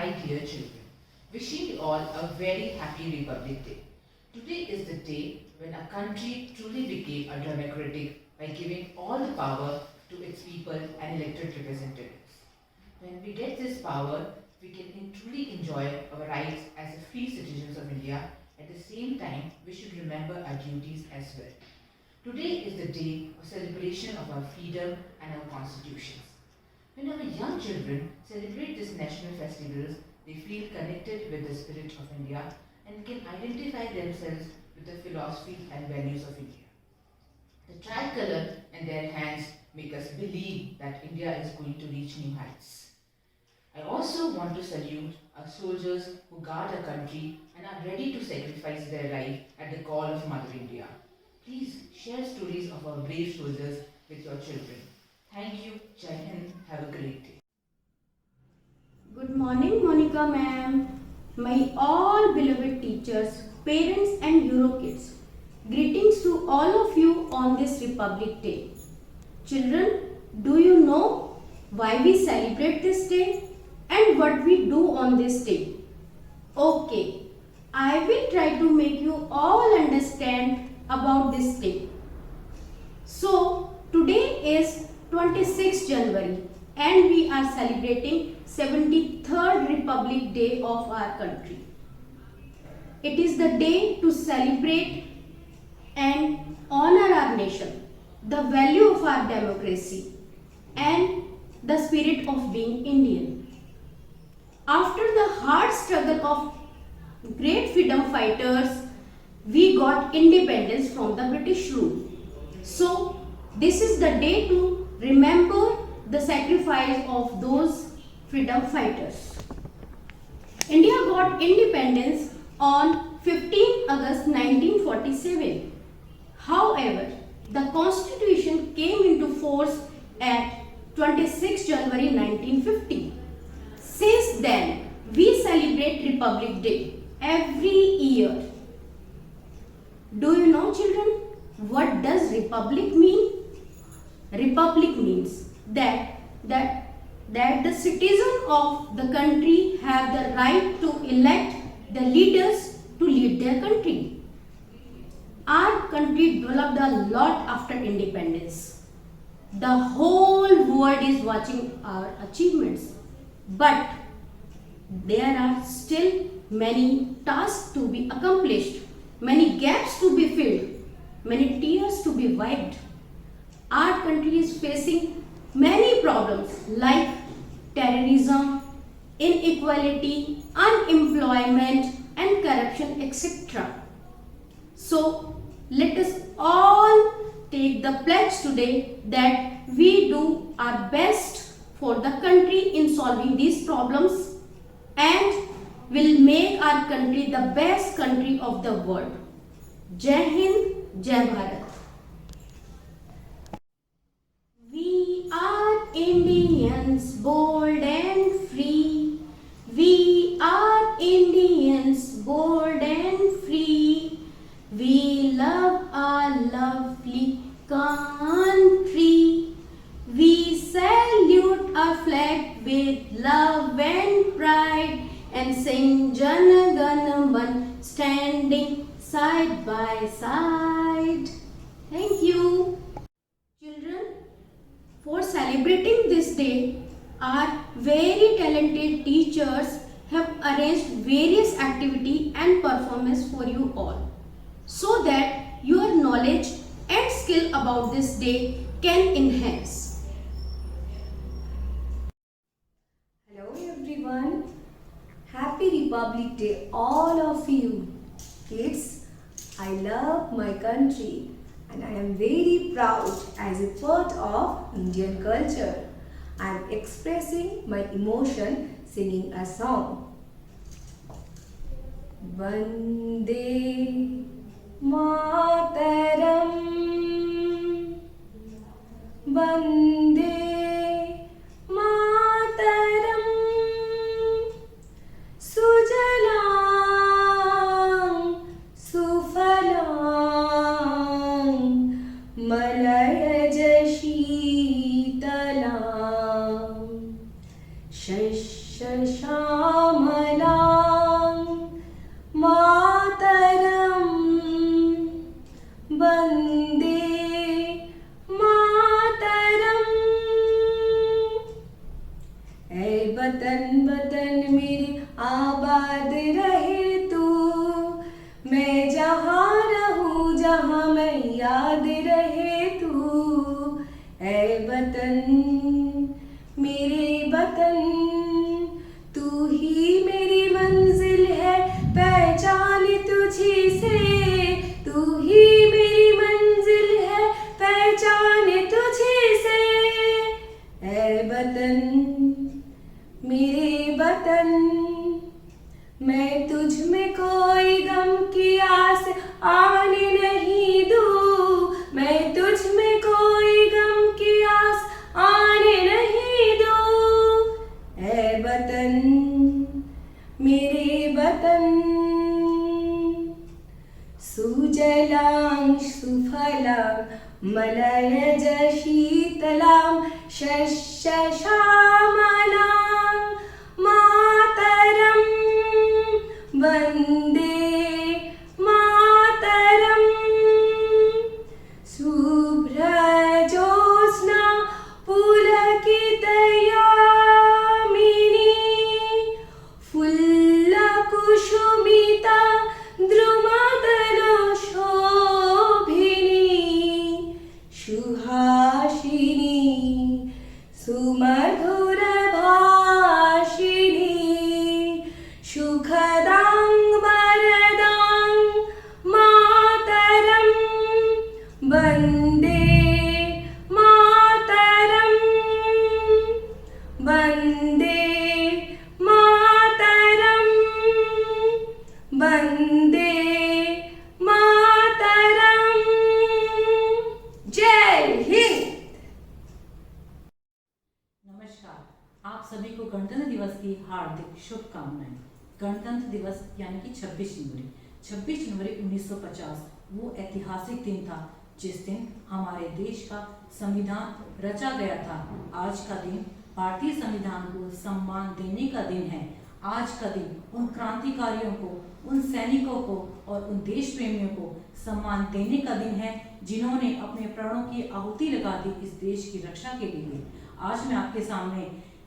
my dear children, wishing you all a very happy Republic Day. Today is the day when a country truly became a democratic by giving all the power to its people and elected representatives. When we get this power, we can truly enjoy our rights as a free citizens of India. At the same time, we should remember our duties as well. Today is the day of celebration of our freedom and our constitutions. When our young children celebrate these national festivals, they feel connected with the spirit of India and can identify themselves with the philosophy and values of India. The tricolor in their hands make us believe that India is going to reach new heights. I also want to salute our soldiers who guard our country and are ready to sacrifice their life at the call of Mother India. Please share stories of our brave soldiers with your children. Thank you. Jai Hind. Have a great day. Good morning, Monica ma'am. My all beloved teachers, parents and Euro kids. Greetings to all of you on this Republic Day. Children, do you know why we celebrate this day and what we do on this day? Okay, I will try to make you all understand about this day. So, today is 26th January and we are celebrating 73rd Republic Day of our country. It is the day to celebrate and honor our nation, the value of our democracy and the spirit of being Indian. After the hard struggle of great freedom fighters, we got independence from the British rule. So, this is the day to remember the sacrifice of those freedom fighters. India got independence on 15 August 1947. However, the constitution came into force at 26 January 1950. Since then, we celebrate Republic Day every year. Do you know, children, what does republic mean? Republic means that the citizens of the country have the right to elect the leaders to lead their country. Our country developed a lot after independence. The whole world is watching our achievements. But there are still many tasks to be accomplished, many gaps to be filled, many tears to be wiped. Our country is facing many problems like terrorism, inequality, unemployment and corruption, etc. So, let us all take the pledge today that we do our best for the country in solving these problems and will make our country the best country of the world. Jai Hind, Jai Bharat. We are Indians, bold and free. We are Indians, bold and free. We love our lovely country. We salute our flag with love and pride and sing Jana Gana Man standing side by side. Thank you. Children, for celebrating this day, our very talented teachers have arranged various activity and performance for you all so that your knowledge and skill about this day can enhance. Hello everyone. Happy Republic Day all of you. Kids, I love my country and I am very proud as a part of Indian culture. I am expressing my emotion singing a song. Vande Mataram, Vande Mataram, Sujalam Sufalam, Malayaj Sheetalam, Shash श्यामलां मातरं वन्दे मातरम्। ऐ वतन वतन मेरे आबाद रहे तू, मैं जहाँ रहूँ जहाँ मैं याद रहे तू। ऐ वतन मेरे वतन, तू ही मेरी मंजिल है, पहचान तुझी से। तू ही मेरी मंजिल है, पहचान तुझी से। ऐ वतन मेरे वतन, मैं तुझ में कोई गम की आस आने नहीं दूँ। मैं तुझ में कोई गम की आस आने नहीं दूँ। ऐ वतन मेरे वतन, सुजलां सुफलां मलयज शीतलां शस्यश्यामलां मातरं वन्दे मातरम्। शुभ्रजोत्स्ना पुलकितयामिनी, फुल्लकुसुमिता द्रुमदलशोभिनी। सुहासिनी सुमधुरभाषिणी, सुखदां वरदां मातरं वन्दे मातरम्। वन्दे मातरम्, वन्दे मातरम्। जय हिंद। नमस्कार, आप सभी को गणतंत्र दिवस की हार्दिक शुभकामनाएं। गणतंत्र दिवस यानी कि 26 जनवरी 1950 वो ऐतिहासिक दिन था जिस दिन हमारे देश का संविधान रचा गया था। आज का दिन भारतीय संविधान को सम्मान देने का दिन है। आज का दिन उन क्रांतिकारियों को, उन सैनिकों को और उन देश प्रेमियों को सम्मान देने का दिन है जिन्होंने अपने प्राणों की आहुति लगा दी इस देश की रक्षा के लिए। आज मैं आपके सामने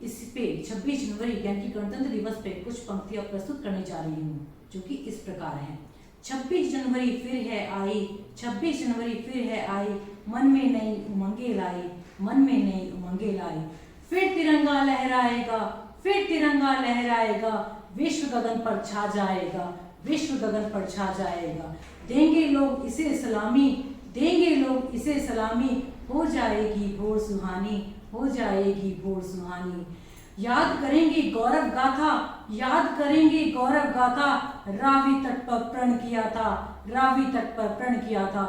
इस पे 26 जनवरी यानी कि गणतंत्र दिवस पे कुछ पंक्तियां प्रस्तुत करने जा रही हूँ जो कि इस प्रकार हैं। 26 जनवरी फिर है आई, 26 जनवरी फिर है आई, मन में नई उमंगे लाई, मन में नई उमंगे लाई। फिर तिरंगा लहराएगा, फिर तिरंगा लहराएगा, विश्व गगन पर छा जाएगा, विश्व गगन पर छा जाएगा। देंगे लोग इसे सलामी, देंगे लोग इसे सलामी, हो जाएगी भोर सुहानी, हो जाएगी भोर सुहानी। याद करेंगे गौरव गाथा, याद करेंगे गौरव गाथा, रावी तट पर प्रण किया था, रावी तट पर प्रण किया था।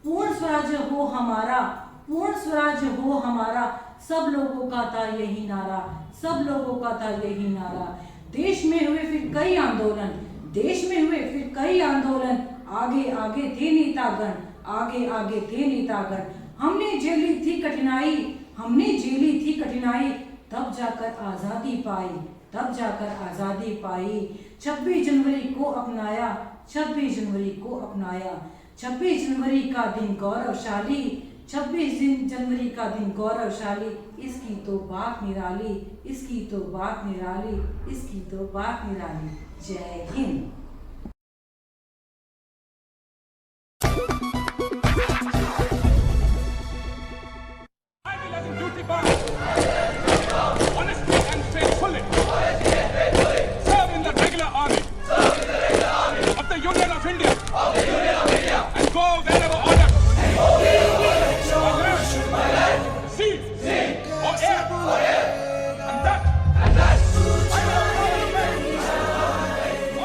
पूर्ण स्वराज्य हो हमारा, पूर्ण स्वराज्य हो हमारा, सब लोगों का था यही नारा, सब लोगों का था यही नारा। देश में हुए फिर कई आंदोलन, देश में हुए फिर कई आंदोलन, आगे आगे थे नेतागण, आगे आगे थे नेतागण। हमने झेली थी कठिनाई, हमने झेली थी कठिनाई, तब जाकर आजादी पाई, तब जाकर आजादी पाई। 26 जनवरी को अपनाया, 26 जनवरी को अपनाया। 26 जनवरी का दिन गौरवशाली, 26 जनवरी का दिन गौरवशाली, इसकी तो बात निराली, इसकी तो बात निराली, इसकी तो बात निराली। जय Hind. Honestly and faithfully. Serve in the regular army. Of the Union of India. And go wherever ordered. Sea or air. And that.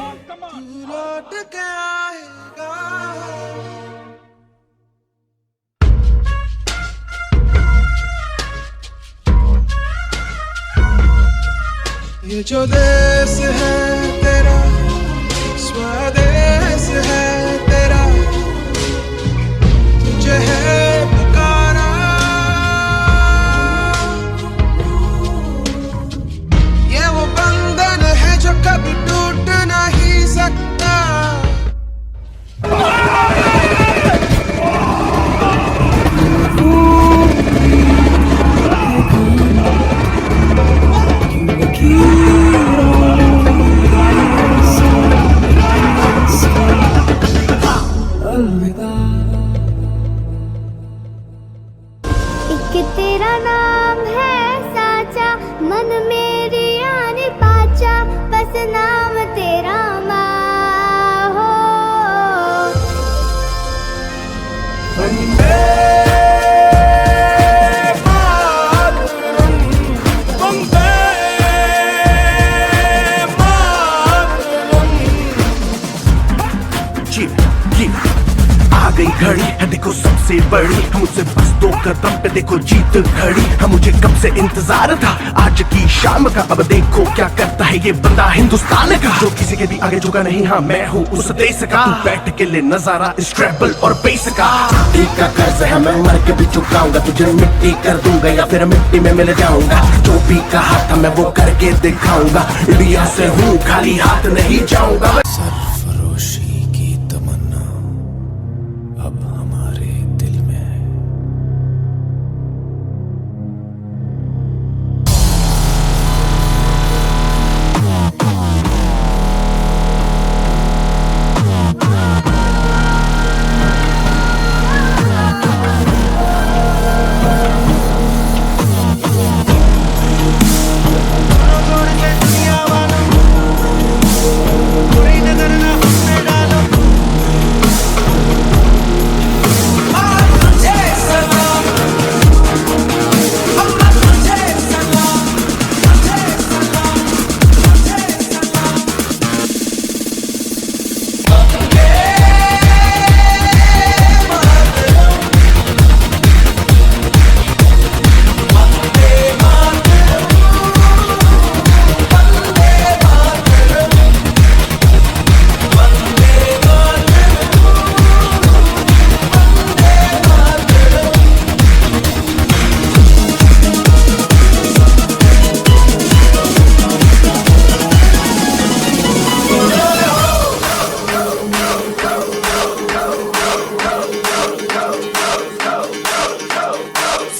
On command. लौट के आएगा। ये जो देश है तेरा, स्वदेश है तेरा, तुझे है पुकारा। ये वो बंद बस नाम तेरा माँ हो। वंदे मातरम, वंदे मातरम। जी आ गई घड़ी है देखो सबसे बड़ी, हम मुझसे बस 2 कदम पे देखो जीत खड़ी। हम मुझे कब से इंतजार था आज की शाम का, अब देखो क्या करता है ये बंदा हिंदुस्तान का, जो किसी के भी आगे झुका नहीं। हाँ मैं हूँ उस देश का, तू बैठ के ले नजारा इस ट्रैवल और बेस का। ठीक का कर्ज है मैं मर के भी चुकाऊंगा, तुझे मिट्टी कर दूंगा या फिर मिट्टी में मिल जाऊंगा। जो भी कहा था मैं वो करके दिखाऊंगा, इंडिया से हूँ खाली हाथ नहीं जाऊंगा। सरफरोशी की तमन्ना अब हमारे दिल में है।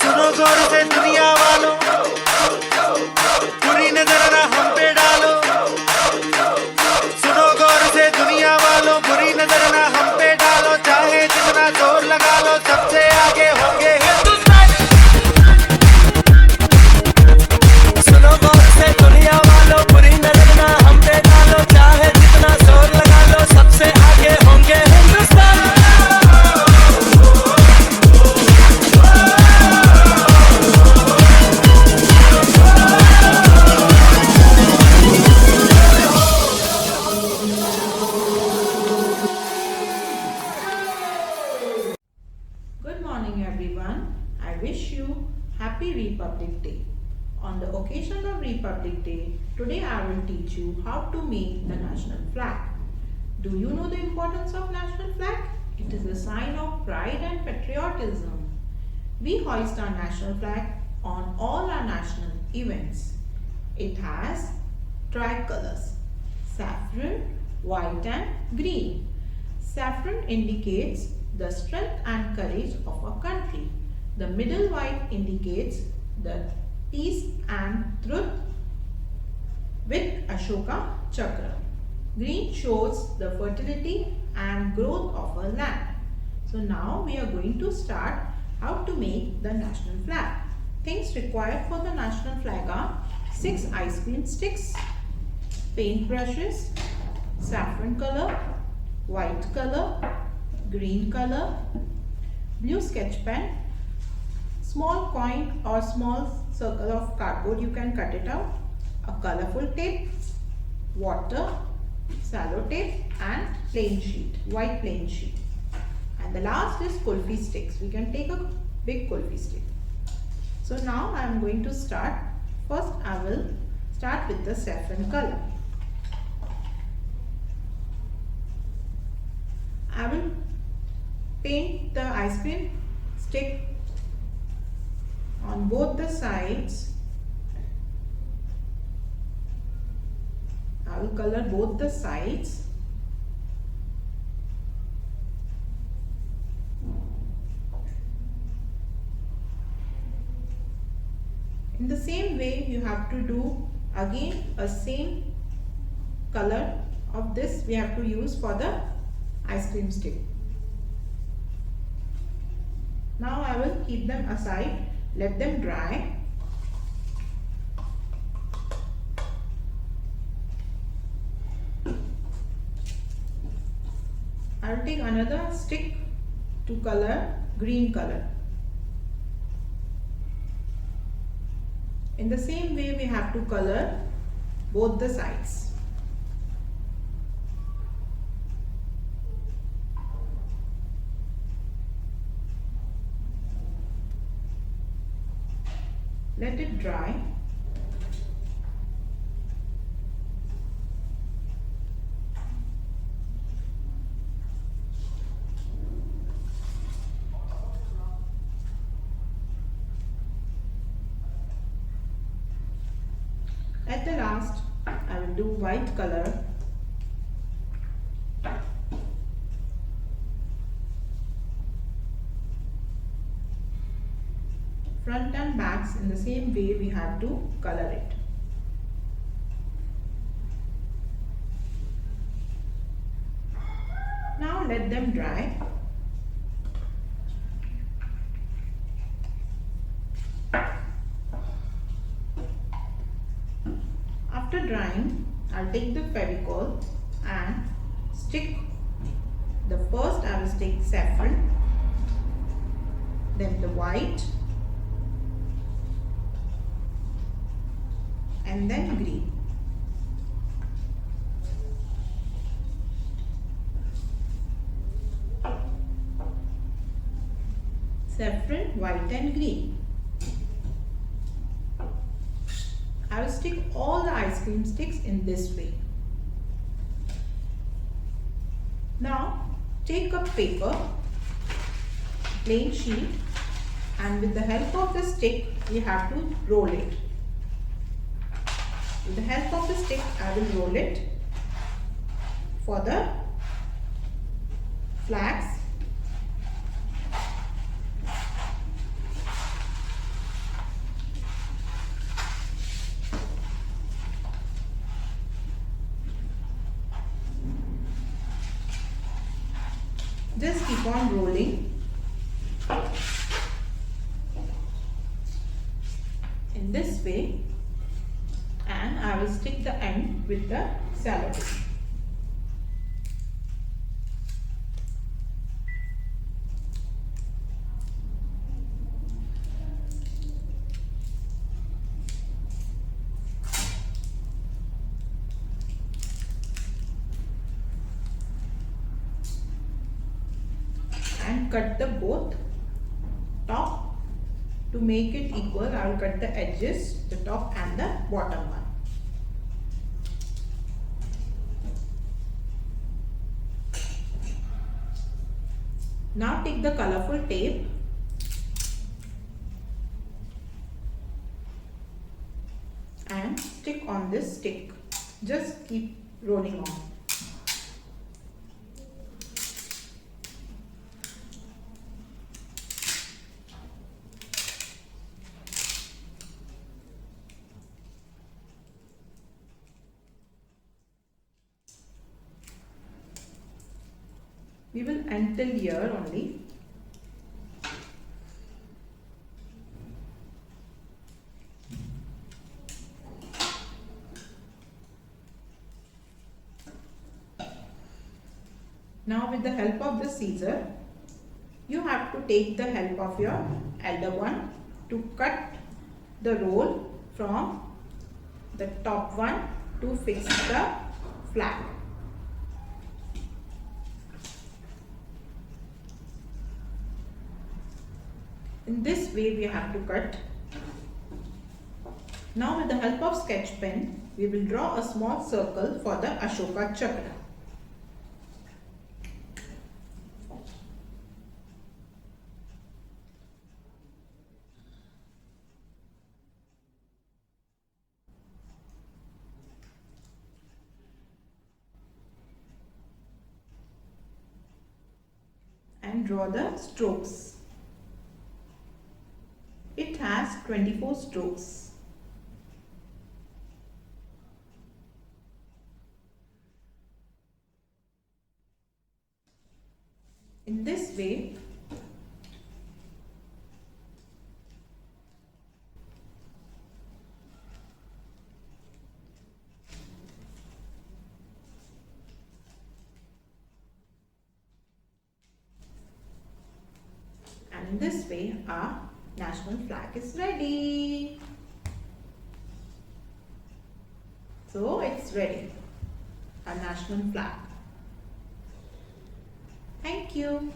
सुनो गौर से दुनिया वालों, बुरी नजर ना हम पे डालो। सुनो गौर से दुनिया वालों, बुरी नजर ना हम पे डालो। चाहे जितना जोर लगा लो, सबसे आगे होंगे हिंदुस्तान। सुनो गौर से दुनिया वालों, बुरी नजर ना हम पे डालो। चाहे जितना जोर लगा लो, सबसे आगे होंगे Hindustan. Good morning everyone. I wish you Happy Republic Day. On the occasion of Republic Day, today I will teach you how to make the national flag. Do you know the importance of national flag? It is a sign of pride and patriotism. We hoist our national flag on all our national events. It has tricolors: saffron, white and green. Saffron indicates the strength and courage of a country. The middle white indicates the peace and truth with Ashoka Chakra. Green shows the fertility and growth of a land. So now we are going to start how to make the national flag. Things required for the national flag are 6 ice cream sticks, paint brushes, saffron color, white color, green color, blue sketch pen, small coin or small circle of cardboard, you can cut it out, a colorful tape, water, cello tape and plain sheet, white plain sheet. And the last is kulfi sticks. We can take a big kulfi stick. So now I am going to start. First I will start with the saffron color. I will paint the ice cream stick on both the sides. I will color both the sides. In the same way, you have to do again a same color of this we have to use for the ice cream stick. Now I will keep them aside, let them dry. I will take another stick to color green color. In the same way we have to color both the sides. Let it dry. At the last, I will do white color. Front and backs in the same way we have to color it. Now let them dry. After drying, I'll take the Fevicol and stick. The first I will stick saffron, then the white, and then green. Saffron, white and green. I will stick all the ice cream sticks in this way. Now take a paper, plain sheet, and with the help of the stick we have to roll it. With the help of the stick I will roll it for the flags. Just keep on rolling in this way, and I will stick the end with the sellotape. And cut the both top. To make it equal, I will cut the edges, the top and the bottom one. Now take the colorful tape and stick on this stick. Just keep rolling on. We will end till here only. Now with the help of the scissor, you have to take the help of your elder one to cut the roll from the top one to fix the flag. In this way we have to cut. Now with the help of sketch pen, we will draw a small circle for the Ashoka Chakra. And draw the strokes. It has 24 strokes. In this way, And in this way, our national flag is ready. So it's ready, our national flag. Thank you.